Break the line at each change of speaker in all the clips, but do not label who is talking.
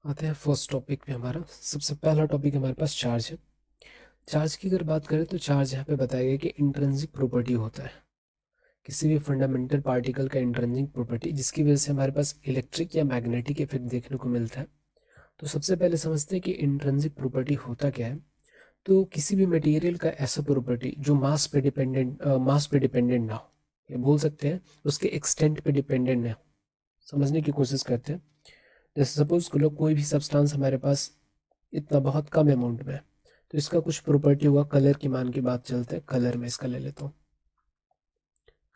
आते हैं first topic पे। हमारा सबसे पहला टॉपिक हमारे पास चार्ज है। चार्ज की अगर बात करें तो चार्ज यहाँ पे बताया गया कि इंट्रिंसिक प्रॉपर्टी होता है किसी भी फंडामेंटल पार्टिकल का इंट्रिंसिक प्रॉपर्टी जिसकी वजह से हमारे पास इलेक्ट्रिक या मैग्नेटिक इफेक्ट देखने को मिलता है। तो सबसे पहले समझते हैं कि इंट्रिंसिक प्रॉपर्टी होता क्या है। तो किसी भी मटेरियल का ऐसा प्रॉपर्टी जो मास पे डिपेंडेंट ना हो, या बोल सकते हैं उसके एक्सटेंट पे डिपेंडेंट ना हो। समझने की कोशिश करते हैं। जैसे सपोज करो कोई भी सब्सटेंस हमारे पास इतना बहुत कम अमाउंट में है, तो इसका कुछ प्रॉपर्टी हुआ। कलर की मान की बात चलते हैं, कलर में इसका ले लेता हूँ।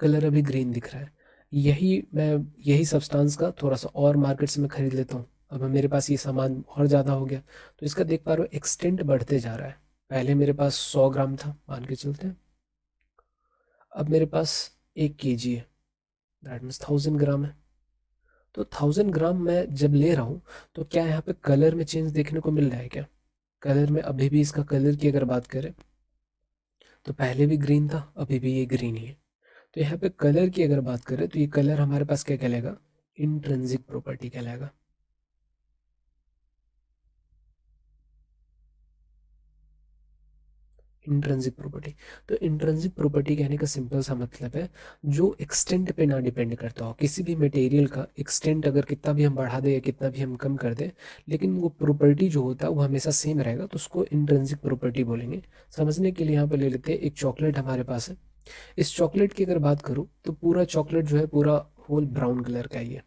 कलर अभी ग्रीन दिख रहा है। यही मैं यही सब्सटेंस का थोड़ा सा और मार्केट से मैं खरीद लेता हूँ। अब मेरे पास ये सामान और ज़्यादा हो गया, तो इसका देख पा रहे हो एक्सटेंट बढ़ते जा रहा है। पहले मेरे पास 100 ग्राम था मान के चलते हैं, अब मेरे पास 1 kg है, दैट मीन्स 1000 ग्राम है। तो 1000 ग्राम मैं जब ले रहा हूँ, तो क्या यहाँ पे कलर में चेंज देखने को मिल रहा है क्या? कलर में अभी भी, इसका कलर की अगर बात करें तो पहले भी ग्रीन था, अभी भी ये ग्रीन ही है। तो यहाँ पे कलर की अगर बात करें तो ये कलर हमारे पास क्या कहलाएगा? इंट्रिंसिक प्रॉपर्टी कहलाएगा। Intrinsic property. तो इंट्रिंसिक प्रॉपर्टी कहने का सिंपल सा मतलब है जो एक्सटेंट पे ना डिपेंड करता हो। किसी भी मटेरियल का एक्सटेंट अगर कितना भी हम बढ़ा दें या कितना भी हम कम कर दें, लेकिन वो प्रॉपर्टी जो होता है वो हमेशा सेम रहेगा, तो उसको इंट्रिंसिक प्रॉपर्टी बोलेंगे। समझने के लिए यहाँ पे ले लेते हैं, एक चॉकलेट हमारे पास है। इस चॉकलेट की अगर बात करूँ तो पूरा चॉकलेट जो है पूरा होल ब्राउन कलर का ही है।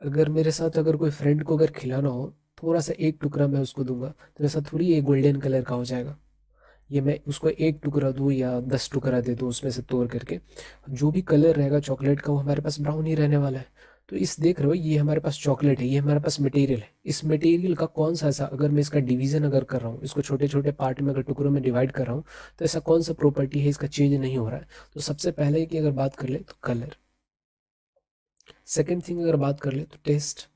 अगर मेरे साथ अगर कोई फ्रेंड को अगर खिलाना हो, थोड़ा सा एक टुकड़ा मैं उसको दूंगा, तो ऐसा थोड़ी ये गोल्डन कलर का हो जाएगा। ये मैं उसको एक टुकड़ा दूं या 10 टुकड़ा दे दूं उसमें से तोड़ करके, जो भी कलर रहेगा चॉकलेट का वो हमारे पास ब्राउन ही रहने वाला है। तो इस देख रहे हो, ये हमारे पास चॉकलेट है, ये हमारे पास मटेरियल है। इस मटेरियल का कौन सा ऐसा, अगर मैं इसका डिवीजन अगर कर रहा हूँ, इसको छोटे छोटे पार्ट में अगर टुकड़ों में डिवाइड कर रहा हूँ, तो ऐसा कौन सा प्रॉपर्टी है इसका चेंज नहीं हो रहा है? तो सबसे पहले की अगर बात कर ले तो कलर। सेकेंड थिंग अगर बात कर ले तो टेस्ट।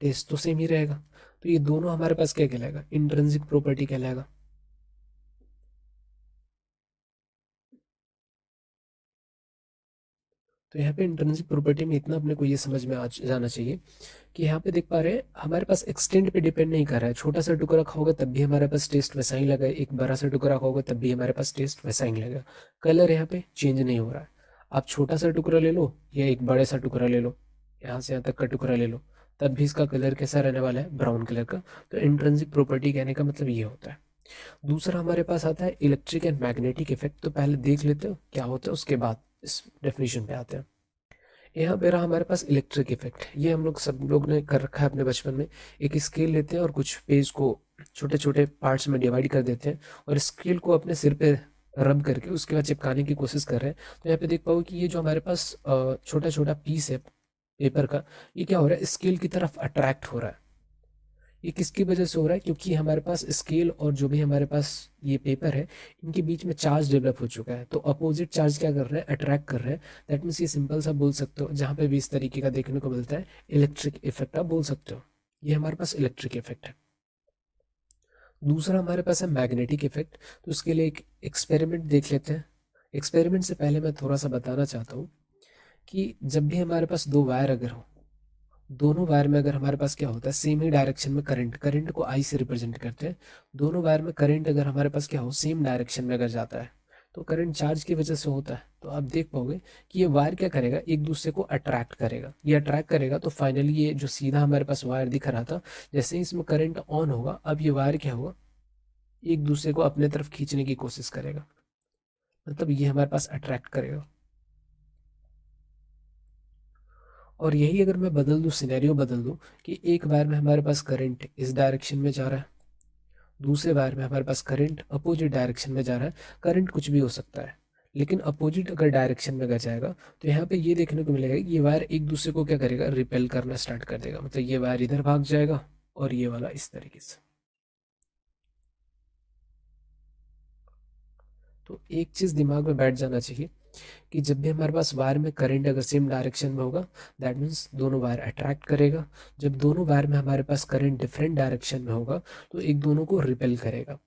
टेस्ट तो सेम ही रहेगा। तो ये दोनों हमारे पास क्या कहलाएगा? इंट्रिंसिक प्रॉपर्टी कहलाएगा। तो यहाँ पे इंट्रिंसिक प्रॉपर्टी में इतना अपने को ये समझ में आ जाना चाहिए कि यहाँ पे देख पा रहे हैं हमारे पास एक्सटेंट पे डिपेंड नहीं कर रहा है। छोटा सा टुकड़ा खाओगे तब भी हमारे पास टेस्ट वैसा ही लगा, एक बड़ा सा टुकड़ा खाओगे तब भी हमारे पास टेस्ट वैसा ही लगेगा। कलर यहाँ पे चेंज नहीं हो रहा है। आप छोटा सा टुकड़ा ले लो या एक बड़े सा टुकड़ा ले लो, यहाँ से यहाँ तक का टुकड़ा ले लो, तब भी इसका कलर कैसा रहने वाला है? ब्राउन कलर का। तो इंट्रिंसिक प्रॉपर्टी कहने का मतलब ये होता है। दूसरा हमारे पास आता है इलेक्ट्रिक एंड मैग्नेटिक इफेक्ट। तो पहले देख लेते हो क्या होता है, उसके बाद इस डेफिनेशन पे आते हैं। यहाँ पे रहा हमारे पास इलेक्ट्रिक इफेक्ट। ये हम लोग सब लोग ने कर रखा है अपने बचपन में। एक स्केल लेते हैं और कुछ पेज को छोटे छोटे पार्ट्स में डिवाइड कर देते हैं, और स्केल को अपने सिर पे रब करके उसके बाद चिपकाने की कोशिश कर रहे हैं। तो यहाँ पे देख पाओ कि ये जो हमारे पास छोटा छोटा पीस है पेपर का, ये क्या हो रहा है? स्केल की तरफ अट्रैक्ट हो रहा है। ये किसकी वजह से हो रहा है? क्योंकि हमारे पास स्केल और जो भी हमारे पास ये पेपर है, इनके बीच में चार्ज डेवलप हो चुका है। तो अपोजिट चार्ज क्या कर रहे हैं? अट्रैक्ट कर रहे हैं। दैट मीन्स ये सिंपल सा बोल सकते हो, जहाँ पे भी इस तरीके का देखने को मिलता है इलेक्ट्रिक इफेक्ट आप बोल सकते हो। ये हमारे पास इलेक्ट्रिक इफेक्ट है। दूसरा हमारे पास है मैग्नेटिक इफेक्ट। तो उसके लिए एक एक्सपेरिमेंट देख लेते हैं। एक्सपेरिमेंट से पहले मैं थोड़ा सा बताना चाहता हूँ कि जब भी हमारे पास दो वायर अगर हो, दोनों वायर में अगर हमारे पास क्या होता है, सेम ही डायरेक्शन में करंट, करंट को आई से रिप्रेजेंट करते हैं। दोनों वायर में करंट अगर हमारे पास क्या हो, सेम डायरेक्शन में अगर जाता है, तो करंट चार्ज की वजह से होता है। तो आप देख पाओगे कि ये वायर क्या करेगा, एक दूसरे को अट्रैक्ट करेगा। ये अट्रैक्ट करेगा तो फाइनली ये जो सीधा हमारे पास वायर दिख रहा था, जैसे ही इसमें करंट ऑन होगा, अब ये वायर क्या होगा, एक दूसरे को अपने तरफ खींचने की कोशिश करेगा। मतलब ये हमारे पास अट्रैक्ट करेगा। और यही अगर मैं बदल दूं, सिनेरियो बदल दूं कि एक वायर में हमारे पास करंट इस डायरेक्शन में जा रहा है, दूसरे वायर में हमारे पास करंट अपोजिट डायरेक्शन में जा रहा है। करंट कुछ भी हो सकता है, लेकिन अपोजिट अगर डायरेक्शन में अगर जाएगा, तो यहाँ पे ये देखने को मिलेगा कि ये वायर एक दूसरे को क्या करेगा, रिपेल करना स्टार्ट कर देगा। मतलब ये वायर इधर भाग जाएगा और ये वाला इस तरीके से। तो एक चीज दिमाग में बैठ जाना चाहिए कि जब भी हमारे पास वायर में करंट अगर सेम डायरेक्शन में होगा, दैट मीन्स दोनों वायर अट्रैक्ट करेगा। जब दोनों वायर में हमारे पास करंट डिफरेंट डायरेक्शन में होगा, तो एक दोनों को रिपेल करेगा।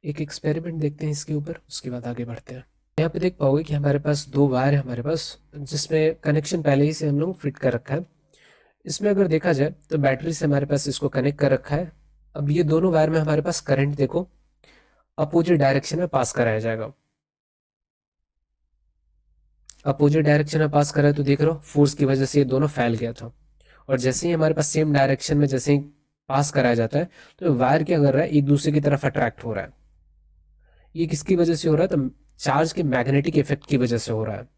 एक एक्सपेरिमेंट देखते हैं इसके ऊपर, उसके बाद आगे बढ़ते हैं। यहाँ पे देख पाओगे कि हमारे पास दो वायर है हमारे पास, जिसमें कनेक्शन पहले ही से हम लोग फिट कर रखा है। इसमें अगर देखा जाए तो बैटरी से हमारे पास इसको कनेक्ट कर रखा है। अब ये दोनों वायर में हमारे पास करंट देखो अपोजिट डायरेक्शन में पास कराया जाएगा। अपोजिट डायरेक्शन में पास करा है तो देख रहे हो फोर्स की वजह से ये दोनों फैल गया था। और जैसे ही हमारे पास सेम डायरेक्शन में जैसे ही पास कराया जाता है तो वायर क्या कर रहा है, एक दूसरे की तरफ अट्रैक्ट हो रहा है। ये किसकी वजह से हो रहा है, तो चार्ज के मैग्नेटिक इफेक्ट की वजह से हो रहा है।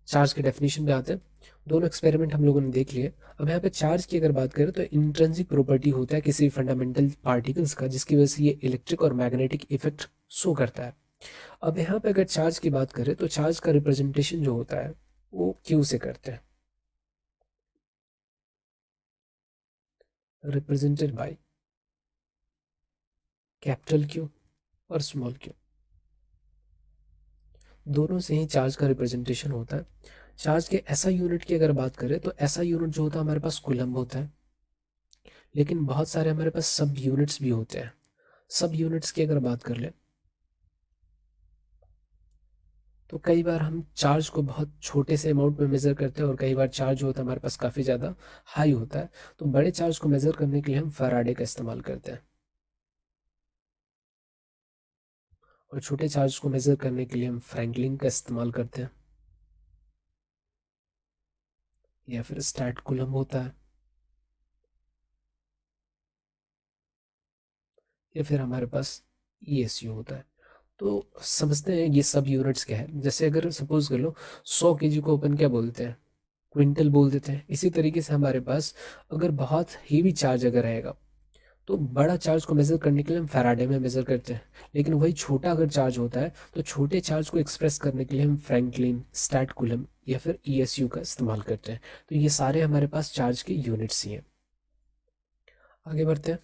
चार्ज के डेफिनेशन पे आते हैं। दोनों एक्सपेरिमेंट हम लोगों ने देख लिए। अब यहाँ पे चार्ज की अगर बात करें तो इंट्रिंसिक प्रॉपर्टी होता है किसी फंडामेंटल पार्टिकल्स का, जिसकी वजह से ये इलेक्ट्रिक और मैग्नेटिक इफेक्ट शो करता है। अब यहाँ पे अगर चार्ज की बात करें तो चार्ज का रिप्रेजेंटेशन जो होता है वो क्यू से करते हैं, रिप्रेजेंटेड बाय कैपिटल क्यू और स्मॉल क्यू। दोनों से ही चार्ज का रिप्रेजेंटेशन होता है। चार्ज के ऐसा यूनिट की अगर बात करें तो ऐसा यूनिट जो होता है हमारे पास कूलम्ब होता है। लेकिन बहुत सारे हमारे पास सब यूनिट्स भी होते हैं। सब यूनिट्स की अगर बात कर ले तो कई बार हम चार्ज को बहुत छोटे से अमाउंट में मेजर करते हैं और कई बार चार्ज जो होता है हमारे पास काफ़ी ज़्यादा हाई होता है। तो बड़े चार्ज को मेजर करने के लिए हम फैराडे का इस्तेमाल करते हैं और छोटे चार्ज को मेजर करने के लिए हम फ्रैंकलिन का इस्तेमाल करते हैं या फिर स्टैट कूलम्ब होता है या फिर हमारे पास ईएसयू होता है। तो समझते हैं ये सब यूनिट्स क्या है। जैसे अगर सपोज कर लो 100 केजी को अपन क्या बोलते हैं, क्विंटल बोल देते हैं। इसी तरीके से हमारे पास अगर बहुत हेवी चार्ज अगर रहेगा तो बड़ा चार्ज को मेजर करने के लिए हम फैराडे में मेजर करते हैं। लेकिन वही छोटा अगर चार्ज होता है तो छोटे चार्ज को एक्सप्रेस करने के लिए हम फ्रैंकलिन, स्टैट कूलम या फिर ईएसयू का इस्तेमाल करते हैं। तो ये सारे हमारे पास चार्ज के यूनिट्स ही हैं। आगे बढ़ते हैं।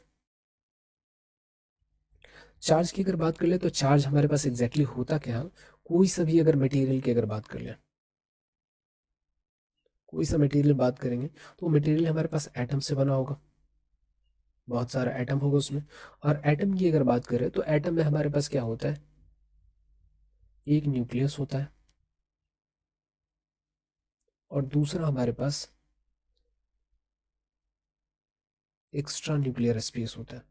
चार्ज की अगर बात कर ले तो चार्ज हमारे पास एग्जैक्टली होता क्या है। कोई सा भी अगर मटेरियल की अगर बात कर ले, कोई सा मटेरियल बात करेंगे तो मटेरियल हमारे पास एटम से बना होगा। बहुत सारा एटम होगा उसमें। और एटम की अगर बात करें तो एटम में हमारे पास क्या होता है, एक न्यूक्लियस होता है और दूसरा हमारे पास एक्स्ट्रा न्यूक्लियर स्पेस होता है।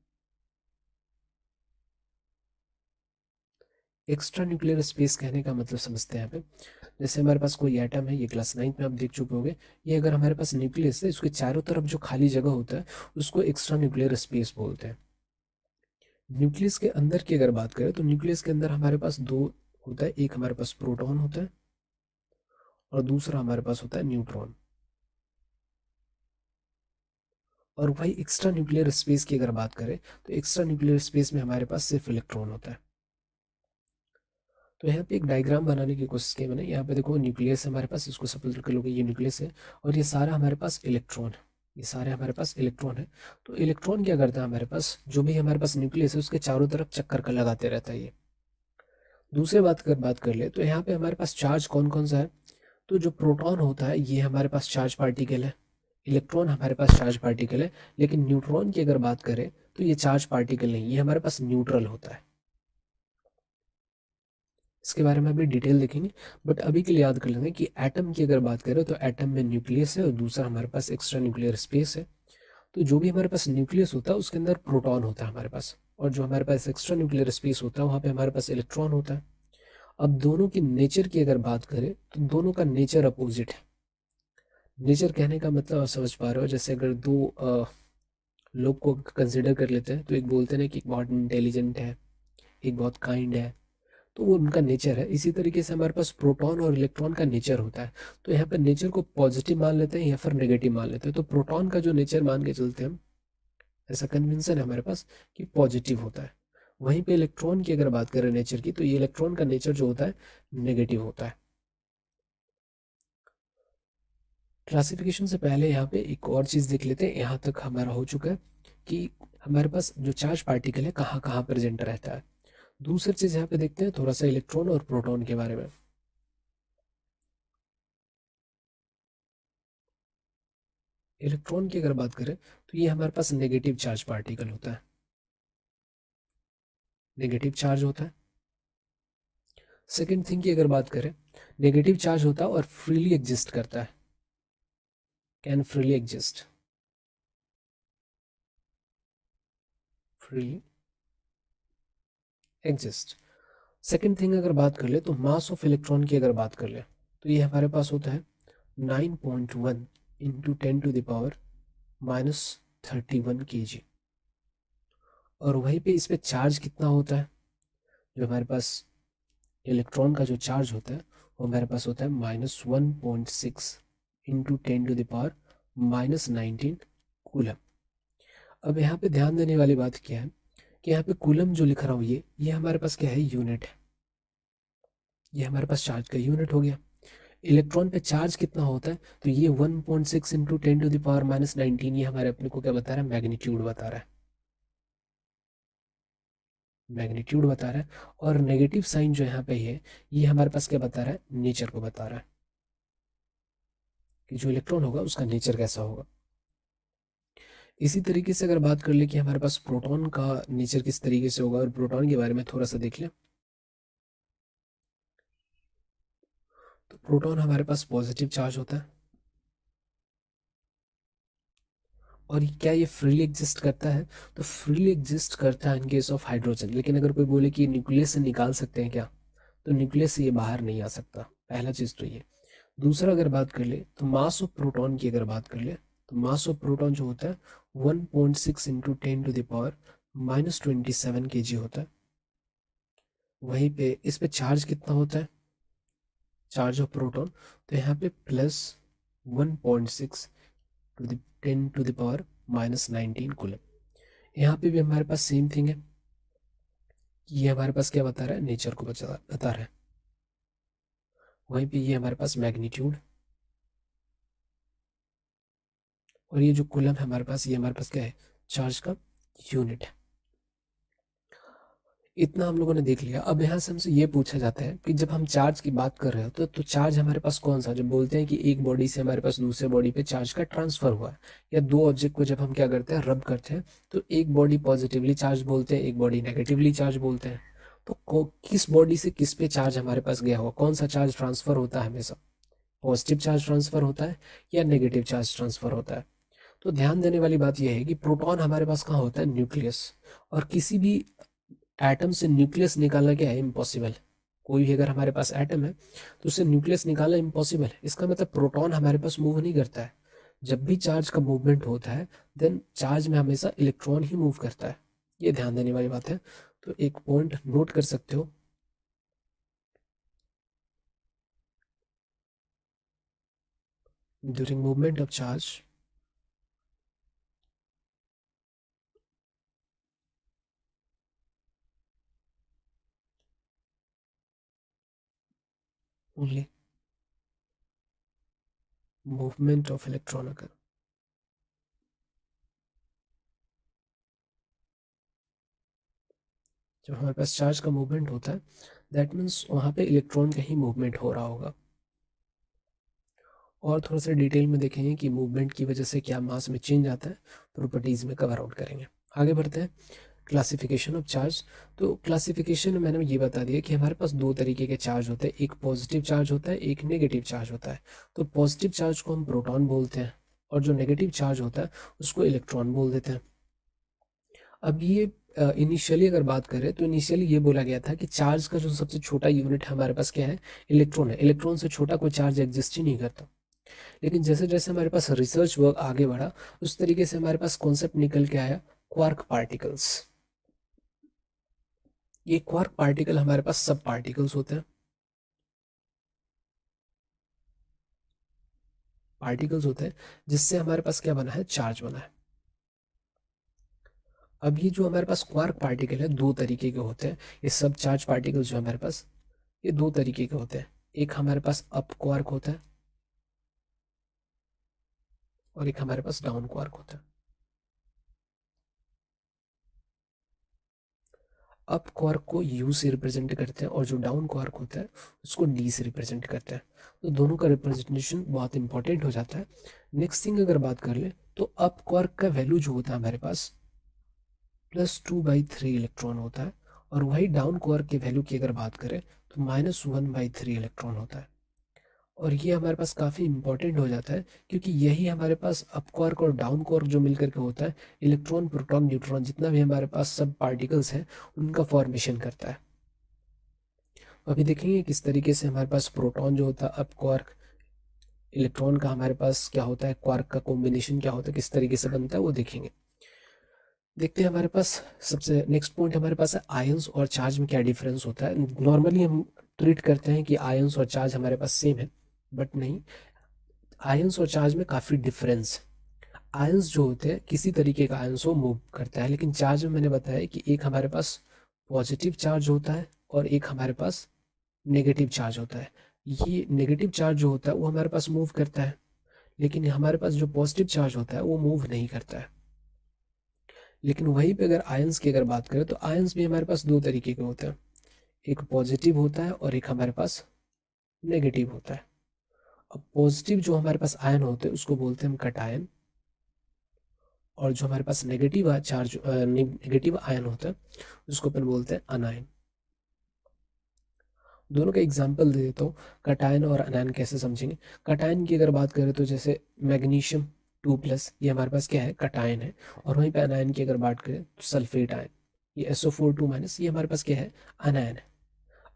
एक्स्ट्रा न्यूक्लियर स्पेस कहने का मतलब समझते हैं यहाँ पे। जैसे हमारे पास कोई एटम है, ये क्लास 9 में आप देख चुके होंगे। ये अगर हमारे पास न्यूक्लियस है, इसके चारों तरफ जो खाली जगह होता है उसको एक्स्ट्रा न्यूक्लियर स्पेस बोलते हैं। न्यूक्लियस के अंदर की अगर बात करें तो न्यूक्लियस के अंदर हमारे पास दो होता है, एक हमारे पास प्रोटॉन होता है और दूसरा हमारे पास होता है न्यूट्रॉन। और वही एक्स्ट्रा न्यूक्लियर स्पेस की अगर बात करें तो एक्स्ट्रा न्यूक्लियर स्पेस में हमारे पास सिर्फ इलेक्ट्रॉन होता है। तो यहाँ पे एक डायग्राम बनाने की कोशिश की मैंने। यहाँ पे देखो न्यूक्लियस है हमारे पास, इसको सपोज कर लो कि ये न्यूक्लियस है और ये सारा हमारे पास इलेक्ट्रॉन है। ये सारे हमारे पास इलेक्ट्रॉन है। तो इलेक्ट्रॉन क्या करता है, हमारे पास जो भी हमारे पास न्यूक्लियस है उसके चारों तरफ चक्कर का लगाते रहता है ये। दूसरी बात कर ले तो यहाँ पे हमारे पास चार्ज कौन कौन सा है। तो जो प्रोटॉन होता है ये हमारे पास चार्ज पार्टिकल है। इलेक्ट्रॉन हमारे पास चार्ज पार्टिकल है। लेकिन न्यूट्रॉन की अगर बात करें तो ये चार्ज पार्टिकल नहीं, ये हमारे पास न्यूट्रल होता है। इसके बारे में अभी डिटेल देखेंगे। बट अभी के लिए याद कर लेंगे कि एटम की अगर बात करें तो एटम में न्यूक्लियस है और दूसरा हमारे पास एक्स्ट्रा न्यूक्लियर स्पेस है। तो जो भी हमारे पास न्यूक्लियस होता है उसके अंदर प्रोटॉन होता है हमारे पास, और जो हमारे पास एक्स्ट्रा न्यूक्लियर स्पेस होता है वहाँ पे हमारे पास इलेक्ट्रॉन होता है। अब दोनों की नेचर की अगर बात करें तो दोनों का नेचर अपोजिट है। नेचर कहने का मतलब आप समझ पा रहे हो। जैसे अगर दो लोग को कंसिडर कर लेते हैं तो एक बोलते हैं ना कि एक बहुत इंटेलिजेंट है, एक बहुत काइंड है। तो वो उनका नेचर है। इसी तरीके से हमारे पास प्रोटॉन और इलेक्ट्रॉन का नेचर होता है। तो यहाँ पर नेचर को पॉजिटिव मान लेते हैं या फिर नेगेटिव मान लेते हैं। तो प्रोटॉन का जो नेचर मान के चलते हैं हम, ऐसा कन्विंसन है हमारे पास कि पॉजिटिव होता है। वहीं पे इलेक्ट्रॉन की अगर बात करें नेचर की तो ये इलेक्ट्रॉन का नेचर जो होता है नेगेटिव होता है। क्लासिफिकेशन से पहले यहाँ पे एक और चीज़ देख लेते हैं। यहाँ तक हमारा हो चुका है कि हमारे पास जो चार्ज पार्टिकल है कहाँ कहाँ प्रेजेंट रहता है। दूसरी चीज़ यहाँ पे देखते हैं थोड़ा सा इलेक्ट्रॉन और प्रोटॉन के बारे में। इलेक्ट्रॉन की अगर बात करें तो ये हमारे पास नेगेटिव चार्ज पार्टिकल होता है, नेगेटिव चार्ज होता है। सेकेंड थिंग की अगर बात करें, नेगेटिव चार्ज होता है और फ्रीली एग्जिस्ट करता है। Can freely exist, freely exist. Second thing अगर बात कर ले तो मास ऑफ इलेक्ट्रॉन की अगर बात कर ले तो ये हमारे पास होता है 9.1 इंटू 10⁻³ -31 kg। और वहीं पे इस पे चार्ज कितना होता है, जो हमारे पास इलेक्ट्रॉन का जो चार्ज होता है वो हमारे पास होता है -1.6 इंटू 10⁻⁻19 कूलम। अब यहाँ पे ध्यान देने वाली बात क्या है कि यहाँ पे कूलम जो लिख रहा हूँ ये हमारे पास क्या है, यूनिट है। ये हमारे पास चार्ज का यूनिट हो गया। इलेक्ट्रॉन पे चार्ज कितना होता है, तो ये 1.6 इंटू 10⁻⁻19 ये हमारे अपने को क्या बता रहा है, मैग्नीट्यूड बता रहा है, मैग्नीट्यूड बता रहा है। और नेगेटिव साइन जो यहाँ पे है ये हमारे पास क्या बता रहा है, नेचर को बता रहा है कि जो इलेक्ट्रॉन होगा उसका नेचर कैसा होगा। इसी तरीके से अगर बात कर ले कि हमारे पास प्रोटॉन का नेचर किस तरीके से होगा और प्रोटॉन के बारे में थोड़ा सा देख ले, तो प्रोटॉन हमारे पास पॉजिटिव चार्ज होता है। और क्या ये फ्रीली एग्जिस्ट करता है, तो फ्रीली एग्जिस्ट करता है इन केस ऑफ हाइड्रोजन। लेकिन अगर कोई बोले कि न्यूक्लियस से निकाल सकते हैं क्या, तो न्यूक्लियस से ये बाहर नहीं आ सकता, पहला चीज तो ये। दूसरा अगर बात कर ले तो मास ऑफ प्रोटॉन की अगर बात कर ले तो मास ऑफ प्रोटॉन जो होता है 1.6 इंटू 10⁻⁻27 kg होता है। वहीं पे इस पे चार्ज कितना होता है, चार्ज ऑफ प्रोटॉन, तो यहाँ पे +1.6 टू द 10⁻⁻19 कूलम। यहाँ पे भी हमारे पास सेम थिंग है कि ये हमारे पास क्या बता रहा है, नेचर को बता रहा है। वहीं पे ये हमारे पास मैग्नीट्यूड, और ये जो कूलम है हमारे पास, ये हमारे पास क्या है, चार्ज का यूनिट है। इतना हम लोगों ने देख लिया। अब यहाँ से हमसे ये पूछा जाता है कि जब हम चार्ज की बात कर रहे हो तो चार्ज हमारे पास कौन सा, जब बोलते हैं कि एक बॉडी से हमारे पास दूसरे बॉडी पे चार्ज का ट्रांसफर हुआ है, या दो ऑब्जेक्ट को जब हम क्या करते हैं, रब करते हैं, तो एक बॉडी पॉजिटिवली चार्ज बोलते हैं, एक बॉडी नेगेटिवली चार्ज बोलते हैं। तो किस बॉडी से किस पे चार्ज हमारे पास गया हुआ, कौन सा चार्ज ट्रांसफर होता है, हमेशा पॉजिटिव चार्ज ट्रांसफर होता है या नेगेटिव चार्ज ट्रांसफर होता है। तो ध्यान देने वाली बात यह है कि प्रोटॉन हमारे पास कहाँ होता है, न्यूक्लियस। और किसी भी एटम से न्यूक्लियस निकालना क्या है, इम्पॉसिबल। कोई भी अगर हमारे पास एटम है तो उससे न्यूक्लियस निकालना इम्पॉसिबल है। इसका मतलब प्रोटॉन हमारे पास मूव नहीं करता है। जब भी चार्ज का मूवमेंट होता है देन चार्ज में हमेशा इलेक्ट्रॉन ही मूव करता है, ये ध्यान देने वाली बात है। तो एक पॉइंट नोट कर सकते हो, during movement of charge only movement of electron अगर, जब हमारे पास चार्ज का मूवमेंट होता है दैट मीन्स वहाँ पे इलेक्ट्रॉन का ही मूवमेंट हो रहा होगा। और थोड़ा सा डिटेल में देखेंगे कि मूवमेंट की वजह से क्या मास में चेंज आता है, प्रॉपर्टीज में कवर आउट करेंगे। आगे बढ़ते हैं, क्लासिफिकेशन ऑफ चार्ज। तो क्लासिफिकेशन में मैंने ये बता दिया कि हमारे पास दो तरीके के चार्ज होते हैं, एक पॉजिटिव चार्ज होता है, एक नेगेटिव चार्ज होता है। तो पॉजिटिव चार्ज को हम प्रोटॉन बोलते हैं और जो नेगेटिव चार्ज होता है उसको इलेक्ट्रॉन बोल देते हैं। अब ये इनिशियली अगर बात करें तो इनिशियली ये बोला गया था कि चार्ज का जो सबसे छोटा यूनिट हमारे पास क्या है, इलेक्ट्रॉन है। इलेक्ट्रॉन से छोटा कोई चार्ज एग्जिस्ट ही नहीं करता। लेकिन जैसे जैसे हमारे पास रिसर्च वर्क आगे बढ़ा उस तरीके से हमारे पास कॉन्सेप्ट निकल के आया क्वार्क पार्टिकल्स। ये क्वार्क पार्टिकल हमारे पास सब पार्टिकल्स होते हैं, पार्टिकल्स होते हैं जिससे हमारे पास क्या बना है, चार्ज बना है। अब ये जो हमारे पास क्वार्क पार्टिकल है दो तरीके के होते हैं। ये सब चार्ज पार्टिकल्स जो हमारे पास, ये दो तरीके के होते हैं। एक हमारे पास अप क्वार्क होता है और एक हमारे पास डाउन क्वार्क होता है। अप क्वार्क को यू से रिप्रेजेंट करते हैं और जो डाउन क्वार्क होता है उसको डी से रिप्रेजेंट करते हैं। तो दोनों का रिप्रेजेंटेशन बहुत इंपॉर्टेंट हो जाता है। नेक्स्ट थिंग अगर बात कर ले तो अप क्वार्क का वैल्यू जो होता है हमारे पास +2/3 इलेक्ट्रॉन होता है, और वही डाउन क्वार्क के वैल्यू की अगर बात करें तो -1/3 इलेक्ट्रॉन होता है। और ये हमारे पास काफ़ी इंपॉर्टेंट हो जाता है, क्योंकि यही हमारे पास अप क्वार्क और डाउन क्वार्क जो मिलकर के होता है, इलेक्ट्रॉन प्रोटॉन न्यूट्रॉन जितना भी हमारे पास सब पार्टिकल्स हैं उनका फॉर्मेशन करता है। अभी देखेंगे किस तरीके से हमारे पास प्रोटॉन जो होता है अप क्वार्क, इलेक्ट्रॉन का हमारे पास क्या होता है, क्वार्क का कॉम्बिनेशन क्या होता है, किस तरीके से बनता है वो देखेंगे। देखते हैं हमारे पास सबसे नेक्स्ट पॉइंट हमारे पास है आयंस और चार्ज में क्या डिफरेंस होता है। नॉर्मली हम ट्रीट करते हैं कि आयंस और चार्ज हमारे पास सेम है, बट नहीं, आयंस और चार्ज में काफ़ी डिफरेंस। आयंस जो होते हैं किसी तरीके का आयंस वो मूव करता है, लेकिन चार्ज में मैंने बताया कि एक हमारे पास पॉजिटिव चार्ज होता है और एक हमारे पास नेगेटिव चार्ज होता है। ये नेगेटिव चार्ज जो होता है वो हमारे पास मूव करता है, लेकिन हमारे पास जो पॉजिटिव चार्ज होता है वो मूव नहीं करता है। लेकिन वहीं पे अगर आयंस की अगर बात करें तो आयंस भी हमारे पास दो तरीके के होते हैं, एक पॉजिटिव होता है और एक हमारे पास नेगेटिव होता है। अब पॉजिटिव जो हमारे पास आयन होते हैं उसको बोलते हैं हम कटायन, और जो हमारे पास नेगेटिव चार्ज नेगेटिव आयन होता है उसको अपन बोलते हैं अनायन। दोनों का एग्जाम्पल दे देता हूँ, कटायन और अनायन कैसे समझेंगे। कटायन की अगर बात करें तो जैसे मैग्नीशियम 2+ ये हमारे पास क्या है, कटायन है। और वहीं पे अनायन की अगर बात करें तो सल्फेट आयन, ये SO4 2- ये हमारे पास क्या है, अनायन है।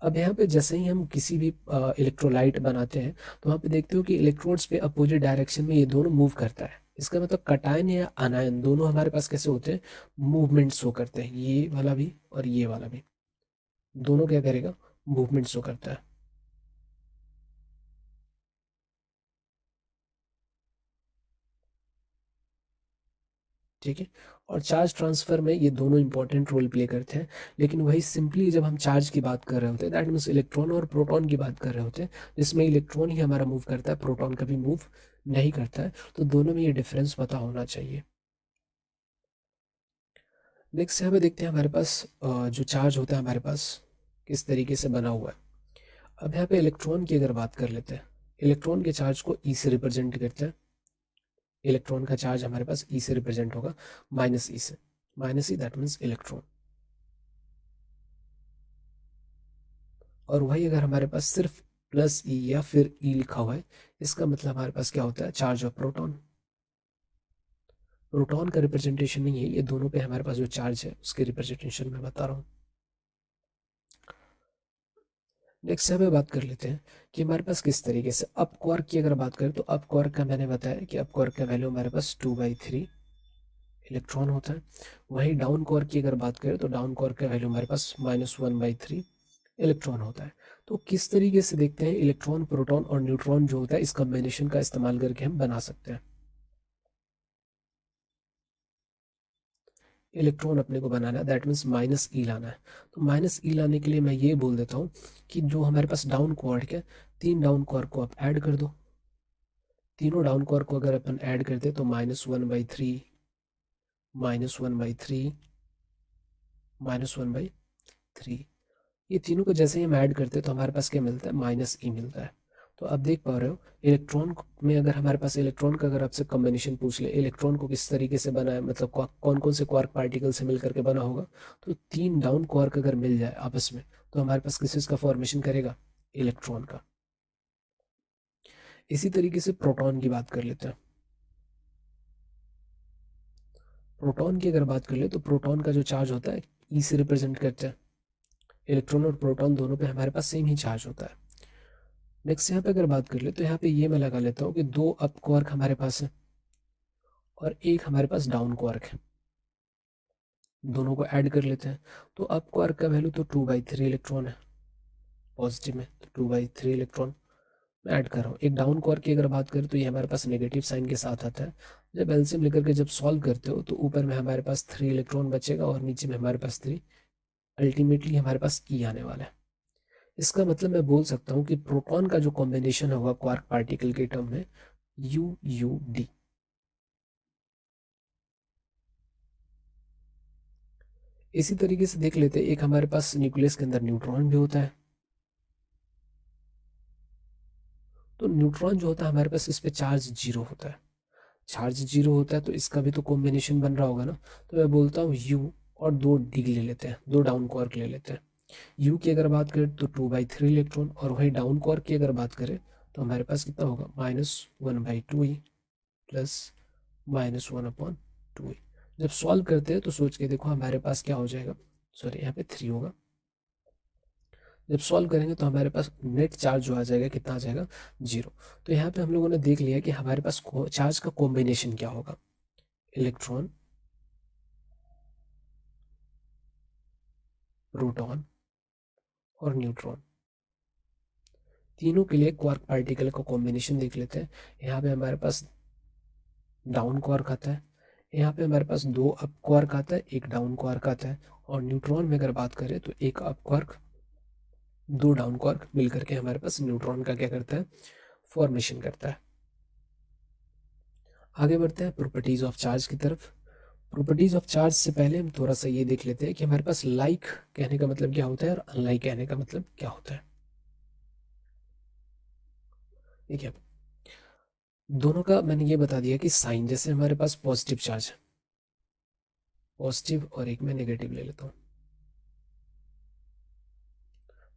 अब यहाँ पे जैसे ही हम किसी भी इलेक्ट्रोलाइट बनाते हैं तो वहाँ पे देखते हो कि इलेक्ट्रोड्स पे अपोजिट डायरेक्शन में ये दोनों मूव करता है। इसका मतलब कटायन या अनायन दोनों हमारे पास कैसे होते हैं, मूवमेंट शो करते हैं, ये वाला भी और ये वाला भी, दोनों क्या करेगा, मूवमेंट शो करता है। ठीक है। और चार्ज ट्रांसफर में ये दोनों इंपॉर्टेंट रोल प्ले करते हैं, लेकिन वही सिंपली जब हम चार्ज की बात कर रहे होते हैं, दैट मीन्स इलेक्ट्रॉन और प्रोटॉन की बात कर रहे होते हैं, जिसमें इलेक्ट्रॉन ही हमारा मूव करता है, प्रोटॉन कभी मूव नहीं करता है। तो दोनों में ये डिफरेंस पता होना चाहिए। नेक्स्ट यहाँ पे देखते हैं हमारे पास जो चार्ज होता है हमारे पास किस तरीके से बना हुआ है। अब यहाँ पे इलेक्ट्रॉन की अगर बात कर लेते हैं, इलेक्ट्रॉन के चार्ज को ई से रिप्रेजेंट करते हैं। इलेक्ट्रॉन का चार्ज हमारे पास ई से रिप्रेजेंट होगा, -E से। -E that means electron. और वही अगर हमारे पास सिर्फ +E या फिर E लिखा हुआ है, इसका मतलब हमारे पास क्या होता है, चार्ज ऑफ प्रोटॉन। प्रोटॉन का रिप्रेजेंटेशन नहीं है, ये दोनों पे हमारे पास जो चार्ज है उसके रिप्रेजेंटेशन में बता रहा हूँ। नेक्स्ट यहाँ पे बात कर लेते हैं कि हमारे पास किस तरीके से अप क्वार्क की अगर बात करें तो अप क्वार्क का मैंने बताया कि अप क्वार्क का वैल्यू हमारे पास 2/3 इलेक्ट्रॉन होता है। वहीं डाउन क्वार्क की अगर बात करें तो डाउन क्वार्क का वैल्यू हमारे पास -1/3 इलेक्ट्रॉन होता है। तो किस तरीके से देखते हैं इलेक्ट्रॉन प्रोटॉन और न्यूट्रॉन जो होता है इस कॉम्बिनेशन का इस्तेमाल करके हम बना सकते हैं। इलेक्ट्रॉन अपने को बनाना है, दैट मीन्स -E लाना है। तो -E लाने के लिए मैं ये बोल देता हूँ कि जो हमारे पास डाउन क्वार्क है, 3 डाउन क्वार्क को आप ऐड कर दो। तीनों डाउन क्वार्क को अगर अपन ऐड करते तो -1/3, -1/3, -1/3, ये तीनों को जैसे ही हम ऐड करते हैं तो हमारे पास क्या मिलता है, -E मिलता है। तो आप देख पा रहे हो इलेक्ट्रॉन में अगर हमारे पास इलेक्ट्रॉन का अगर आपसे कॉम्बिनेशन पूछ ले, इलेक्ट्रॉन को किस तरीके से बना है, मतलब कौन कौन से क्वार्क पार्टिकल से मिल करके बना होगा, तो 3 डाउन क्वार्क अगर मिल जाए आपस में तो हमारे पास किस चीज़ का फॉर्मेशन करेगा, इलेक्ट्रॉन का। इसी तरीके से प्रोटॉन की बात कर लेते हैं। प्रोटॉन की अगर बात कर ले तो प्रोटॉन का जो चार्ज होता है ई से रिप्रेजेंट करते हैं। इलेक्ट्रॉन और प्रोटॉन दोनों पे हमारे पास सेम ही चार्ज होता है। नेक्स्ट यहाँ पे अगर बात कर ले तो यहाँ पे ये मैं लगा लेता हूँ कि 2 अप क्वार्क हमारे पास है और एक हमारे पास डाउन क्वार्क है। दोनों को ऐड कर लेते हैं तो अप क्वार्क का वैल्यू तो 2/3 इलेक्ट्रॉन है, पॉजिटिव में, तो 2/3 इलेक्ट्रॉन मैं ऐड कर रहा हूँ। एक डाउन क्वार्क की अगर बात करें तो ये हमारे पास नेगेटिव साइन के साथ आता है। जब एलसीएम लेकर के जब सॉल्व करते हो तो ऊपर में हमारे पास 3 इलेक्ट्रॉन बचेगा और नीचे में हमारे पास 3, अल्टीमेटली हमारे पास ई आने वाला है। इसका मतलब मैं बोल सकता हूँ कि प्रोटॉन का जो कॉम्बिनेशन होगा क्वार्क पार्टिकल के टर्म में, UUD। इसी तरीके से देख लेते हैं, एक हमारे पास न्यूक्लियस के अंदर न्यूट्रॉन भी होता है। तो न्यूट्रॉन जो होता है हमारे पास, इस पे चार्ज 0 होता है। चार्ज 0 होता है तो इसका भी तो कॉम्बिनेशन बन रहा होगा ना। तो मैं बोलता हूँ यू, और 2 D ले लेते हैं, 2 डाउन क्वार्क ले लेते हैं। यू की अगर बात करें तो 2/3 इलेक्ट्रॉन, और वही डाउन क्वार्क की अगर बात करें तो हमारे पास कितना होगा -1/2e प्लस -1/2e। जब सॉल्व करते हैं तो सोच के देखो हमारे पास क्या हो जाएगा, सॉरी यहाँ पे 3 होगा। जब सॉल्व करेंगे तो हमारे पास नेट चार्ज जो आ जाएगा कितना आ जाएगा 0। तो यहाँ पे हम लोगों ने देख लिया कि हमारे पास चार्ज का कॉम्बिनेशन क्या होगा, इलेक्ट्रॉन, प्रोटॉन और न्यूट्रॉन, तीनों के लिए क्वार्क पार्टिकल का कॉम्बिनेशन देख लेते हैं। यहाँ पे हमारे पास डाउन क्वार्क आता है, यहाँ पे हमारे पास 2 अप क्वार्क आता है, एक डाउन क्वार्क आता है। और न्यूट्रॉन में अगर बात करें तो एक अप क्वार्क 2 डाउन क्वार्क मिलकर के हमारे पास न्यूट्रॉन का क्या करता है, फॉर्मेशन करता है। आगे बढ़ते हैं प्रॉपर्टीज ऑफ चार्ज की तरफ। प्रॉपर्टीज ऑफ चार्ज से पहले हम थोड़ा सा ये देख लेते हैं कि हमारे पास लाइक कहने का मतलब क्या होता है और अनलाइक कहने का मतलब क्या होता है। ठीक है, दोनों का मैंने ये बता दिया कि साइन, जैसे हमारे पास पॉजिटिव चार्ज है, पॉजिटिव, और एक मैं नेगेटिव ले लेता हूँ।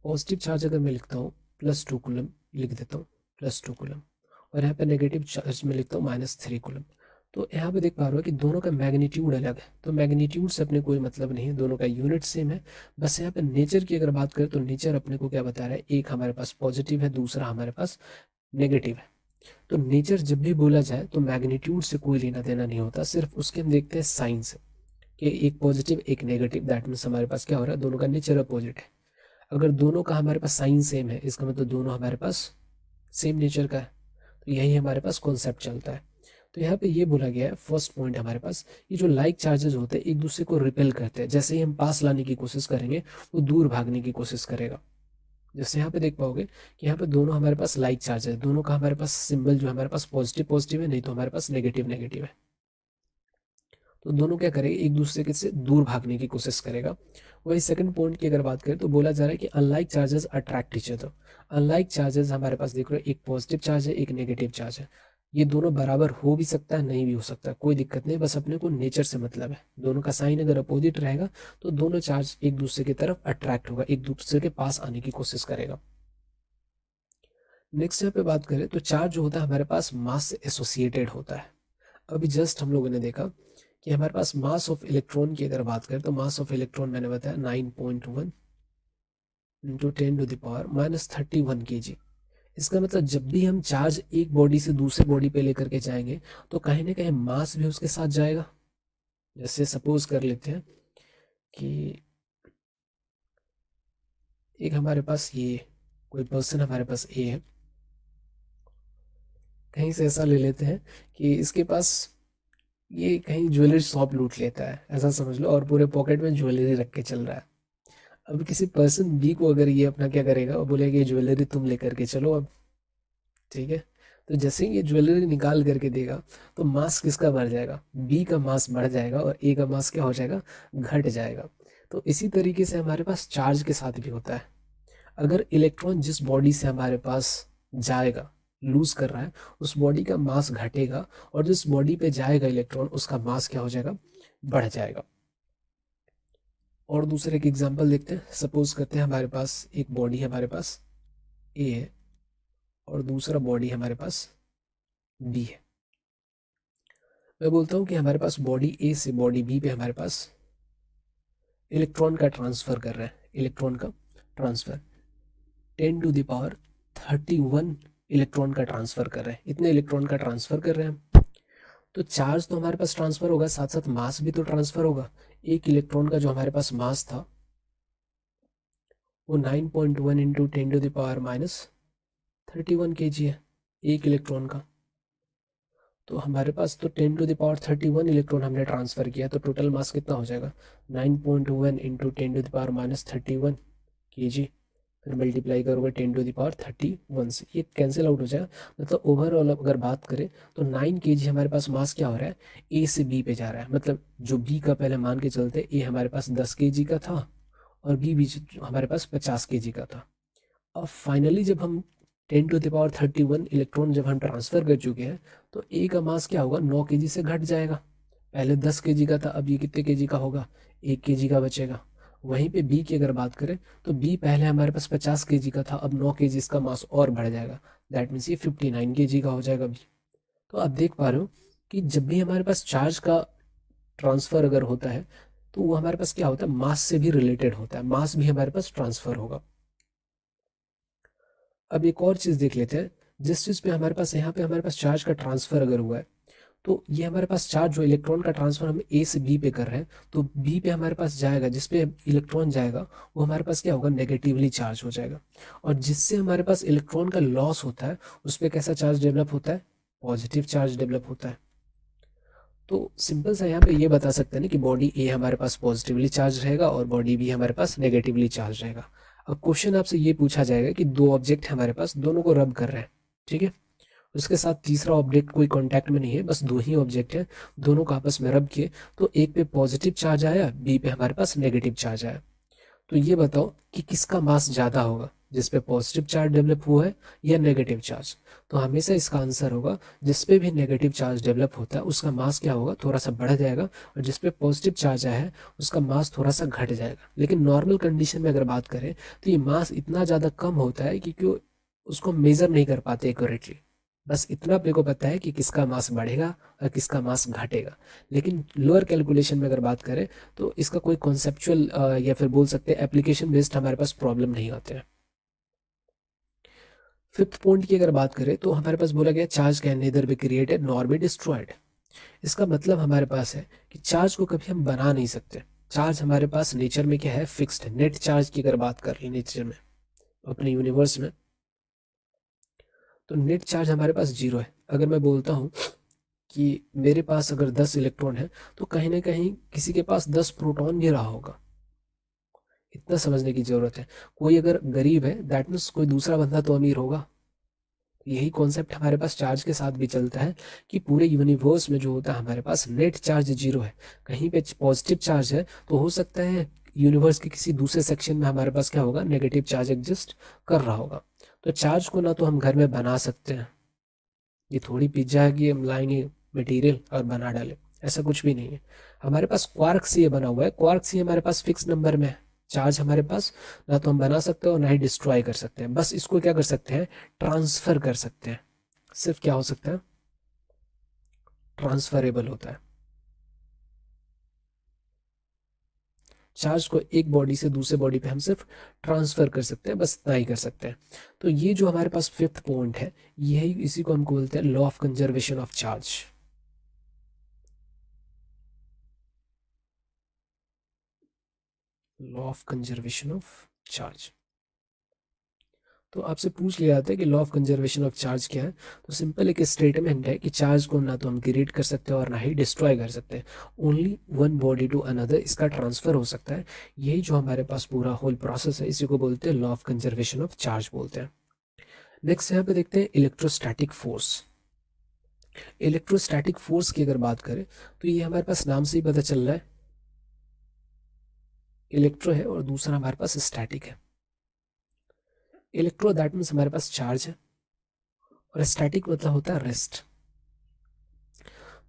पॉजिटिव चार्ज अगर मैं लिखता हूँ +2 कूलम लिख देता हूँ, +2 कूलम, और यहाँ पे नेगेटिव चार्ज में लिखता हूँ -3 कूलम। तो यहाँ पे देख पा रहे हो कि दोनों का मैग्नीट्यूड अलग है, तो मैग्नीट्यूड से अपने कोई मतलब नहीं है, दोनों का यूनिट सेम है। बस यहाँ पे नेचर की अगर बात करें तो नेचर अपने को क्या बता रहा है, एक हमारे पास पॉजिटिव है, दूसरा हमारे पास नेगेटिव है। तो नेचर जब भी बोला जाए तो मैग्नीट्यूड से कोई लेना देना नहीं होता, सिर्फ उसके हम देखते हैं साइन से कि एक पॉजिटिव एक नेगेटिव, दैट मीन्स हमारे पास क्या हो रहा है, दोनों का नेचर अपोजिट है। अगर दोनों का हमारे पास साइन सेम है इसका मतलब दोनों हमारे पास सेम नेचर का है, तो यही हमारे पास कॉन्सेप्ट चलता है। तो यहाँ पे ये बोला गया है फर्स्ट पॉइंट हमारे पास, ये जो लाइक चार्जेस होते हैं एक दूसरे को रिपेल करते हैं, जैसे ही हम पास लाने की कोशिश करेंगे वो दूर भागने की कोशिश करेगा। जैसे यहाँ पे देख पाओगे कि यहाँ पे दोनों हमारे पास लाइक चार्ज है, दोनों का हमारे पास सिंबल जो हमारे पास पॉजिटिव पॉजिटिव है, नहीं तो हमारे पास नेगेटिव नेगेटिव है। तो दोनों क्या करेंगे, एक दूसरे के से दूर भागने की कोशिश करेगा। वही सेकंड पॉइंट की अगर बात करें तो बोला जा रहा है कि unlike charges attract each other. Unlike charges हमारे पास देख रहे हो, एक पॉजिटिव चार्ज है एक नेगेटिव चार्ज है, ये दोनों बराबर हो भी सकता है नहीं भी हो सकता, कोई दिक्कत नहीं, बस अपने को नेचर से मतलब है। दोनों का साइन अगर अपोजिट रहेगा तो दोनों चार्ज एक दूसरे की तरफ अट्रैक्ट होगा, एक दूसरे के पास आने की कोशिश करेगा। नेक्स्ट यहाँ पे बात करें तो चार्ज जो होता है हमारे पास मास से एसोसिएटेड होता है। अभी जस्ट हम लोगों ने देखा कि हमारे पास मास ऑफ इलेक्ट्रॉन की अगर बात करें तो मास ऑफ इलेक्ट्रॉन मैंने बताया 9.1 इंटू 10⁻31 kg। इसका मतलब जब भी हम चार्ज एक बॉडी से दूसरे बॉडी पे लेकर के जाएंगे तो कहीं ना कहीं मास भी उसके साथ जाएगा। जैसे सपोज कर लेते हैं कि एक हमारे पास ये कोई पर्सन हमारे पास ए है, कहीं से ऐसा ले लेते हैं कि इसके पास ये कहीं ज्वेलरी शॉप लूट लेता है ऐसा समझ लो, और पूरे पॉकेट में ज्वेलरी रख के चल रहा है। अब किसी पर्सन बी को अगर ये अपना क्या करेगा, वो बोलेगा ये ज्वेलरी तुम लेकर के चलो अब, ठीक है। तो जैसे ही ये ज्वेलरी निकाल करके देगा तो मास किसका बढ़ जाएगा, बी का मास बढ़ जाएगा और ए का मास क्या हो जाएगा, घट जाएगा। तो इसी तरीके से हमारे पास चार्ज के साथ भी होता है। अगर इलेक्ट्रॉन जिस बॉडी से हमारे पास जाएगा, लूज कर रहा है, उस बॉडी का मास घटेगा, और जिस बॉडी पे जाएगा इलेक्ट्रॉन उसका मास क्या हो जाएगा, बढ़ जाएगा। और दूसरे एक एग्जांपल देखते हैं। सपोज करते हैं हमारे पास एक बॉडी हमारे पास ए है और दूसरा बॉडी हमारे पास बी है। मैं बोलता हूँ कि हमारे पास बॉडी ए से बॉडी बी पे हमारे पास इलेक्ट्रॉन का ट्रांसफर कर रहे हैं, इलेक्ट्रॉन का ट्रांसफर 10⁻31 इलेक्ट्रॉन का ट्रांसफर कर रहे हैं, इतने इलेक्ट्रॉन का ट्रांसफर कर रहे हैं। तो चार्ज तो हमारे पास ट्रांसफर होगा, साथ साथ मास भी तो ट्रांसफर होगा। एक इलेक्ट्रॉन का जो हमारे पास मास था वो 9.1 इंटू 10⁻31 kg है एक इलेक्ट्रॉन का। तो हमारे पास तो 10⁻31 इलेक्ट्रॉन हमने ट्रांसफर किया, तो टोटल मास कितना हो जाएगा 9.1 इंटू 10⁻31 kg, फिर मल्टीप्लाई करोगे 10⁻31 से, ये कैंसिल आउट हो जाएगा। मतलब ओवरऑल अगर बात करें तो 9 kg हमारे पास मास क्या हो रहा है, ए से बी पे जा रहा है। मतलब जो बी का पहले मान के चलते ए हमारे पास 10 kg का था और बी हमारे पास 50 kg का था। अब फाइनली जब हम 10⁻31 इलेक्ट्रॉन जब हम ट्रांसफर कर चुके हैं तो ए का मास क्या होगा, 9 kg से घट जाएगा। पहले 10 kg का था, अब ये कितने kg का होगा, 1 kg का बचेगा। वहीं पे बी की अगर बात करें तो बी पहले हमारे पास 50 केजी का था, अब 9 केजी इसका मास और बढ़ जाएगा, दैट मीन्स ये 59 केजी का हो जाएगा बी। तो आप देख पा रहे हो कि जब भी हमारे पास चार्ज का ट्रांसफर अगर होता है तो वो हमारे पास क्या होता है, मास से भी रिलेटेड होता है, मास भी हमारे पास ट्रांसफर होगा। अब एक और चीज देख लेते हैं, जिस चीज पे हमारे पास यहाँ पे हमारे पास चार्ज का ट्रांसफर अगर हुआ है तो ये हमारे पास चार्ज जो इलेक्ट्रॉन का ट्रांसफर हम ए से बी पे कर रहे हैं, तो बी पे हमारे पास जाएगा, जिस पे इलेक्ट्रॉन जाएगा वो हमारे पास क्या होगा, नेगेटिवली चार्ज हो जाएगा। और जिससे हमारे पास इलेक्ट्रॉन का लॉस होता है उस पे कैसा चार्ज डेवलप होता है, पॉजिटिव चार्ज डेवलप होता है। तो सिंपल सा यहाँ पे ये बता सकते हैं ना कि बॉडी ए हमारे पास पॉजिटिवली चार्ज रहेगा और बॉडी बी हमारे पास नेगेटिवली चार्ज रहेगा। अब क्वेश्चन आपसे ये पूछा जाएगा कि दो ऑब्जेक्ट हमारे पास, दोनों को रब कर रहे हैं, ठीक है, उसके साथ तीसरा ऑब्जेक्ट कोई कांटेक्ट में नहीं है, बस दो ही ऑब्जेक्ट है, दोनों को आपस में रब किए तो एक पे पॉजिटिव चार्ज आया, बी पे हमारे पास नेगेटिव चार्ज आया। तो ये बताओ कि किसका मास ज़्यादा होगा, जिस पे पॉजिटिव चार्ज डेवलप हुआ है या नेगेटिव चार्ज। तो हमेशा इसका आंसर होगा जिस पे भी नेगेटिव चार्ज डेवलप होता है उसका मास क्या होगा, थोड़ा सा बढ़ जाएगा, और जिस पे पॉजिटिव चार्ज आया है उसका मास थोड़ा सा घट जाएगा। लेकिन नॉर्मल कंडीशन में अगर बात करें तो ये मास इतना ज़्यादा कम होता है कि क्यों उसको मेजर नहीं कर पाते एक्यूरेटली। बस इतना अपने को पता है कि किसका मास बढ़ेगा और किसका मास घटेगा। लेकिन लोअर कैलकुलेशन में अगर बात करें तो इसका कोई कॉन्सेप्चुअल या फिर बोल सकते हैं एप्लीकेशन बेस्ड हमारे पास प्रॉब्लम नहीं आते हैं। फिफ्थ पॉइंट की अगर बात करें तो हमारे पास बोला गया charge can nether be created nor be destroyed. इसका मतलब हमारे पास है कि चार्ज को कभी हम बना नहीं सकते। चार्ज हमारे पास नेचर में क्या है, फिक्स्ड है। नेट चार्ज की अगर बात कर रहे नेचर में, अपने यूनिवर्स में, तो नेट चार्ज हमारे पास जीरो है। अगर मैं बोलता हूँ कि मेरे पास अगर 10 इलेक्ट्रॉन है तो कहीं ना कहीं किसी के पास 10 प्रोटॉन भी रहा होगा। इतना समझने की जरूरत है। कोई अगर गरीब है दैट मीन्स कोई दूसरा बंदा तो अमीर होगा। यही कॉन्सेप्ट हमारे पास चार्ज के साथ भी चलता है कि पूरे यूनिवर्स में जो होता है हमारे पास नेट चार्ज जीरो है। कहीं पे पॉजिटिव चार्ज है तो हो सकता है यूनिवर्स के किसी दूसरे सेक्शन में हमारे पास क्या होगा, नेगेटिव चार्ज एग्जिस्ट कर रहा होगा। तो चार्ज को ना तो हम घर में बना सकते हैं, ये थोड़ी पिज्जा है कि हम लाएंगे मटेरियल और बना डालें, ऐसा कुछ भी नहीं है। हमारे पास क्वार्क से ये बना हुआ है, क्वार्क से हमारे पास फिक्स नंबर में है। चार्ज हमारे पास ना तो हम बना सकते हैं और ना ही डिस्ट्रॉय कर सकते हैं, बस इसको क्या कर सकते हैं, ट्रांसफर कर सकते हैं। सिर्फ क्या हो सकता है, ट्रांसफरेबल होता है। चार्ज को एक बॉडी से दूसरे बॉडी पे हम सिर्फ ट्रांसफर कर सकते हैं, बस इतना ही कर सकते हैं। तो ये जो हमारे पास फिफ्थ पॉइंट है, यही इसी को हम बोलते हैं law of conservation of charge. Law of conservation of charge. तो आपसे पूछ लिया जाता है कि law of conservation of charge क्या है, तो सिंपल एक स्टेटमेंट है कि चार्ज को ना तो हम क्रिएट कर सकते हैं और ना ही डिस्ट्रॉय कर सकते हैं। Only one body to another इसका ट्रांसफर हो सकता है। यही जो हमारे पास पूरा होल प्रोसेस है इसी को बोलते हैं law of conservation of charge बोलते हैं। नेक्स्ट यहाँ पे देखते हैं इलेक्ट्रोस्टैटिक फोर्स। इलेक्ट्रोस्टैटिक फोर्स की अगर बात करें तो ये हमारे पास नाम से ही पता चल रहा है, इलेक्ट्रो है और दूसरा हमारे पास स्टैटिक है। इलेक्ट्रो दैट मीन्स हमारे पास चार्ज है और स्टैटिक मतलब होता है रेस्ट।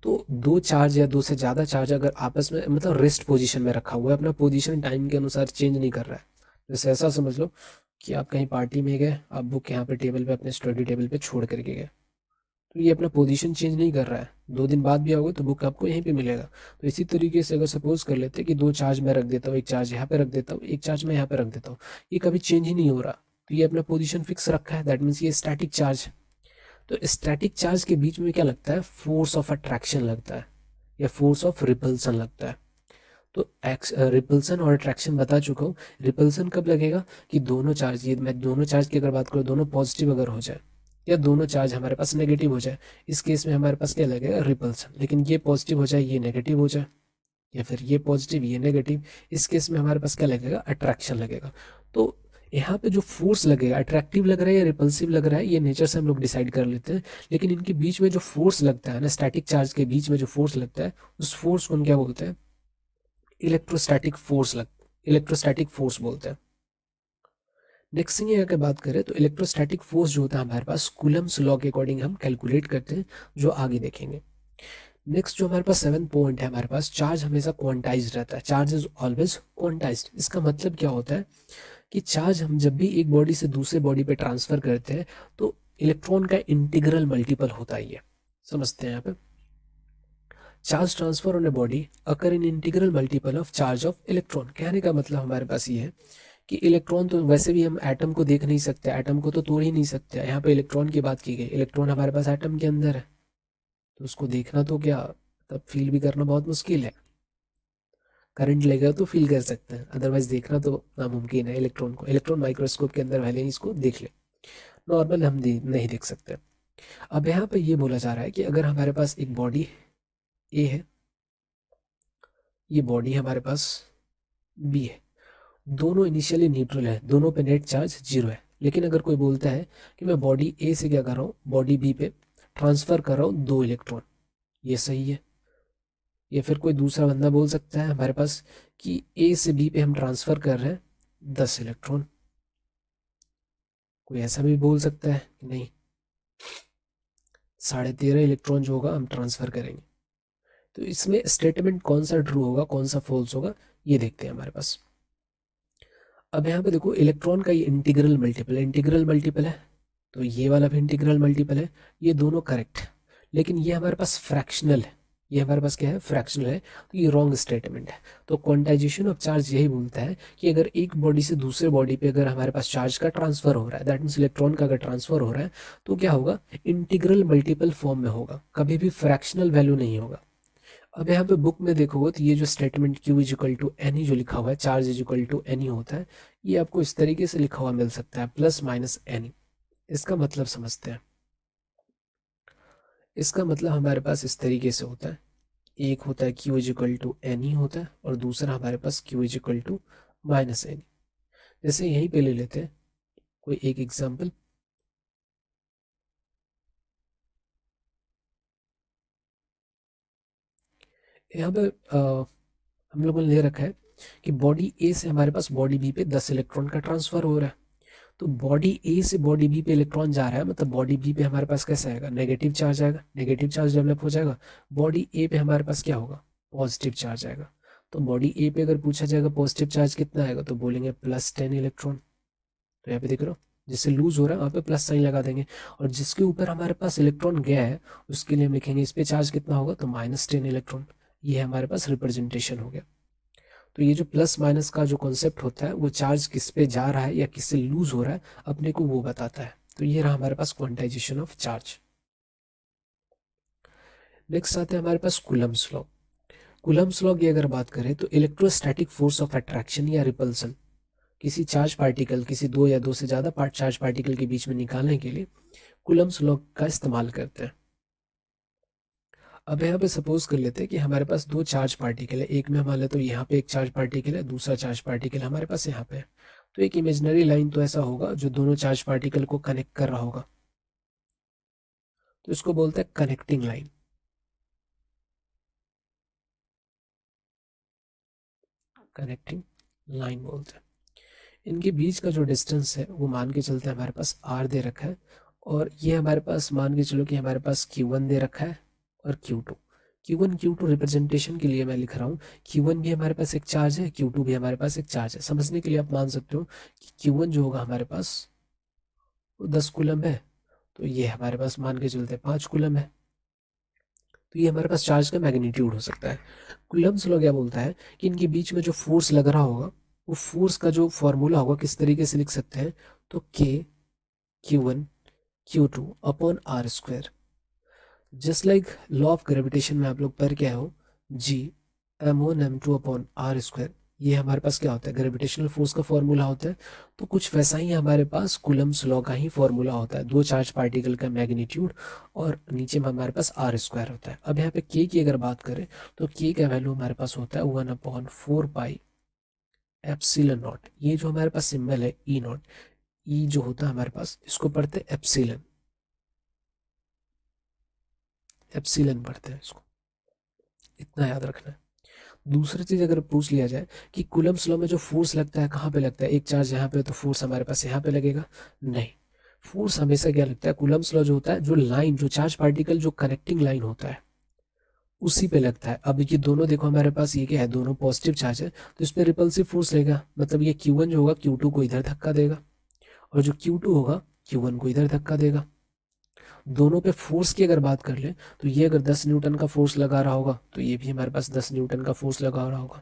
तो दो चार्ज या दो से ज़्यादा चार्ज अगर आपस में मतलब रेस्ट पोजीशन में रखा हुआ है, अपना पोजीशन टाइम के अनुसार चेंज नहीं कर रहा है। जैसे ऐसा समझ लो कि आप कहीं पार्टी में गए, आप बुक यहाँ पे टेबल पे अपने स्टडी टेबल पे छोड़ करके गए, तो ये अपना पोजीशन चेंज नहीं कर रहा है। 2 दिन बाद भी आओगे तो बुक आपको यहीं पे मिलेगा। तो इसी तरीके से अगर सपोज कर लेते हैं कि दो चार्ज मैं रख देता हूँ, एक चार्ज यहाँ पे रख देता हूँ, एक चार्ज मैं यहाँ पे रख देता हूँ, ये कभी चेंज ही नहीं हो रहा, तो ये अपना पोजीशन फिक्स रखा है, दैट मीन्स ये स्टैटिक चार्ज है। तो स्टैटिक चार्ज के बीच में क्या लगता है, फोर्स ऑफ अट्रैक्शन लगता है या फोर्स ऑफ रिपल्सन लगता है। तो रिपल्सन और अट्रैक्शन बता चुका हूँ। रिपल्सन कब लगेगा कि दोनों चार्ज, ये मैं दोनों चार्ज की अगर बात करूँ, दोनों पॉजिटिव अगर हो जाए या दोनों चार्ज हमारे पास नेगेटिव हो जाए, इस केस में हमारे पास क्या लगेगा, रिपल्सन। लेकिन ये पॉजिटिव हो जाए ये नेगेटिव हो जाए, या फिर ये पॉजिटिव ये नेगेटिव, इस केस में हमारे पास क्या लगेगा, अट्रैक्शन लगेगा। तो यहाँ पे जो फोर्स लगेगा, अट्रैक्टिव लग रहा है या रिपल्सिव लग रहा है, ये नेचर से हम लोग डिसाइड कर लेते हैं। लेकिन इनके बीच में जो फोर्स लगता है ना, स्टैटिक चार्ज के बीच में जो फोर्स लगता है, उस फोर्स को हम क्या बोलते हैं, इलेक्ट्रोस्टैटिक फोर्स बोलते हैं। नेक्स्ट थिंग अगर बात करें तो इलेक्ट्रोस्टैटिक फोर्स जो होता है हमारे पास कूलम्स लॉ के अकॉर्डिंग हम कैलकुलेट करते हैं, जो आगे देखेंगे। नेक्स्ट जो हमारे पास 7th पॉइंट है, हमारे पास चार्ज हमेशा क्वांटाइज्ड रहता है, चार्ज इज ऑलवेज क्वांटाइज्ड। इसका मतलब क्या होता है कि चार्ज हम जब भी एक बॉडी से दूसरे बॉडी पे ट्रांसफर करते हैं तो इलेक्ट्रॉन का इंटीग्रल मल्टीपल होता है। ये समझते हैं यहाँ पे, charge transfer on a body occur in integral multiple of charge of electron. कहने का मतलब हमारे पास ये है कि इलेक्ट्रॉन तो वैसे भी हम एटम को देख नहीं सकते, एटम को तो तोड़ ही नहीं सकते, यहाँ पे इलेक्ट्रॉन की बात की गई, इलेक्ट्रॉन हमारे पास एटम के अंदर है, तो उसको देखना तो क्या, तब फील भी करना बहुत मुश्किल है। करंट लगेगा तो फील कर सकते हैं, अदरवाइज देखना तो नामुमकिन है। इलेक्ट्रॉन को इलेक्ट्रॉन माइक्रोस्कोप के अंदर भले ही इसको देख ले, नॉर्मल हम नहीं देख सकते। अब यहाँ पे ये बोला जा रहा है कि अगर हमारे पास एक बॉडी ए है, ये बॉडी हमारे पास बी है, दोनों इनिशियली न्यूट्रल है, दोनों पे नेट चार्ज 0 है, लेकिन अगर कोई बोलता है कि मैं बॉडी ए से क्या कर रहा हूँ, बॉडी बी पे ट्रांसफर कर रहा हूँ 2 इलेक्ट्रॉन, ये सही है। या फिर कोई दूसरा बंदा बोल सकता है हमारे पास कि ए से बी पे हम ट्रांसफर कर रहे हैं 10 इलेक्ट्रॉन, कोई ऐसा भी बोल सकता है कि नहीं 13.5 इलेक्ट्रॉन जो होगा हम ट्रांसफर करेंगे। तो इसमें स्टेटमेंट कौन सा ट्रू होगा कौन सा फॉल्स होगा ये देखते हैं हमारे पास। अब यहाँ पे देखो इलेक्ट्रॉन का ये इंटीग्रल मल्टीपल है, तो ये वाला भी इंटीग्रल मल्टीपल है, ये दोनों करेक्ट है, लेकिन ये हमारे पास फ्रैक्शनल है, ये हमारे पास क्या है, फ्रैक्शनल है, तो ये रॉन्ग स्टेटमेंट है। तो क्वांटाइजेशन ऑफ चार्ज यही बोलता है कि अगर एक बॉडी से दूसरे बॉडी पे अगर हमारे पास चार्ज का ट्रांसफर हो रहा है, दैट मीन्स इलेक्ट्रॉन का अगर ट्रांसफर हो रहा है, तो क्या होगा, इंटीग्रल मल्टीपल फॉर्म में होगा, कभी भी फ्रैक्शनल वैल्यू नहीं होगा। अब यहाँ पे बुक में देखोगे तो ये जो statement Q is equal to n जो लिखा हुआ है, charge is equal to n होता है, ये आपको इस तरीके से लिखा हुआ मिल सकता है, प्लस माइनस एन। इसका मतलब समझते हैं, इसका मतलब हमारे पास इस तरीके से होता है, एक होता है Q is equal to n होता है, और दूसरा हमारे पास Q is equal to minus n. जैसे यहीं पे ले लेते हैं कोई एक एग्जाम्पल, यहाँ पे हम लोगों ने ले रखा है कि बॉडी ए से हमारे पास बॉडी बी पे 10 इलेक्ट्रॉन का ट्रांसफर हो रहा है, तो बॉडी ए से बॉडी बी पे इलेक्ट्रॉन जा रहा है, मतलब बॉडी बी पे हमारे पास कैसा आएगा, नेगेटिव चार्ज आएगा, नेगेटिव चार्ज डेवलप हो जाएगा। बॉडी ए पे हमारे पास क्या होगा, पॉजिटिव चार्ज आएगा। तो बॉडी ए पे अगर पूछा जाएगा पॉजिटिव चार्ज कितना आएगा, तो बोलेंगे +10 इलेक्ट्रॉन। तो यहाँ पे देख रहे हो, जिससे लूज हो रहा है वहाँ पे प्लस साइन लगा देंगे, और जिसके ऊपर हमारे पास इलेक्ट्रॉन गया है उसके लिए हम लिखेंगे इस पे चार्ज कितना होगा, तो -10 इलेक्ट्रॉन। ये हमारे पास रिप्रेजेंटेशन हो गया। तो ये जो प्लस माइनस का जो कॉन्सेप्ट होता है वो चार्ज किस पे जा रहा है या किससे लूज हो रहा है अपने को वो बताता है। तो ये रहा हमारे पास क्वांटाइजेशन ऑफ चार्ज। नेक्स्ट आते हैं हमारे पास कूलम्स लॉ। कूलम्स लॉ की अगर बात करें तो इलेक्ट्रोस्टैटिक फोर्स ऑफ अट्रैक्शन या रिपल्सन किसी चार्ज पार्टिकल, किसी दो या दो से ज़्यादा चार्ज पार्टिकल के बीच में निकालने के लिए कूलम्स लॉ का इस्तेमाल करते हैं। अब यहाँ पे सपोज कर लेते हैं कि हमारे पास दो चार्ज पार्टिकल है, एक में मान लेते तो यहाँ पे एक चार्ज पार्टिकल है, दूसरा चार्ज पार्टिकल हमारे पास यहाँ पे है। तो एक इमेजिनरी लाइन तो ऐसा होगा जो दोनों चार्ज पार्टिकल को कनेक्ट कर रहा होगा, तो इसको बोलते हैं कनेक्टिंग लाइन। कनेक्टिंग लाइन बोलते हैं। इनके बीच का जो डिस्टेंस है वो मान के चलते हैं हमारे पास r दे रखा है, और ये हमारे पास मान के चलो कि हमारे पास Q1 दे रखा है और Q2। Q1 Q2 रिप्रेजेंटेशन के लिए मैं लिख रहा हूँ, Q1 भी हमारे पास एक चार्ज है, Q2 भी हमारे पास एक चार्ज है। समझने के लिए आप मान सकते हो कि Q1 जो होगा हमारे पास वो 10 कूलम है, तो ये हमारे पास मान के चलते हैं 5 कूलम है, तो ये हमारे पास चार्ज का मैग्नीट्यूड हो सकता है। कूलम्स लॉ क्या बोलता है कि इनके बीच में जो फोर्स लग रहा होगा वो फोर्स का जो फॉर्मूला होगा किस तरीके से लिख सकते हैं, तो K Q1 Q2 upon R square. Just like law of gravitation में आप लोग पढ़ के आए हो, G M1 M2 upon R square, ये हमारे पास क्या होता है, ग्रेविटेशनल फोर्स का फॉर्मूला होता है। तो कुछ वैसा ही हमारे पास कूलम्स लॉ का ही फॉर्मूला होता है, दो चार्ज पार्टिकल का मैग्नीट्यूड और नीचे में हमारे पास आर स्क्वायर होता है। अब यहाँ पे K की अगर बात करें तो K का वैल्यू हमारे पास होता है 1/4 पाई एप्सिलॉन नॉट। ये जो हमारे पास सिंबल है ई नॉट, ई जो होता है हमारे पास इसको पढ़ते हैं एप्सिलॉन, एप्सिलॉन पढ़ते हैं इसको, इतना याद रखना है। दूसरी चीज अगर पूछ लिया जाए कि कूलम्स लॉ में जो फोर्स लगता है कहाँ पे लगता है, एक चार्ज यहाँ पे तो फोर्स हमारे पास यहाँ पे लगेगा, नहीं, फोर्स हमेशा क्या लगता है, कूलम्स लॉ जो होता है जो लाइन, जो चार्ज पार्टिकल जो कनेक्टिंग लाइन होता है उसी पे लगता है। अब ये दोनों देखो हमारे पास ये क्या है, दोनों पॉजिटिव चार्ज है, तो इस पे रिपल्सिव फोर्स लेगा, मतलब ये Q1 जो होगा Q2 को इधर धक्का देगा, और जो Q2 होगा Q1 को इधर धक्का देगा। दोनों पे फोर्स की अगर बात कर ले तो ये अगर 10 न्यूटन का फोर्स लगा रहा होगा तो ये भी हमारे पास 10 न्यूटन का फोर्स लगा रहा होगा।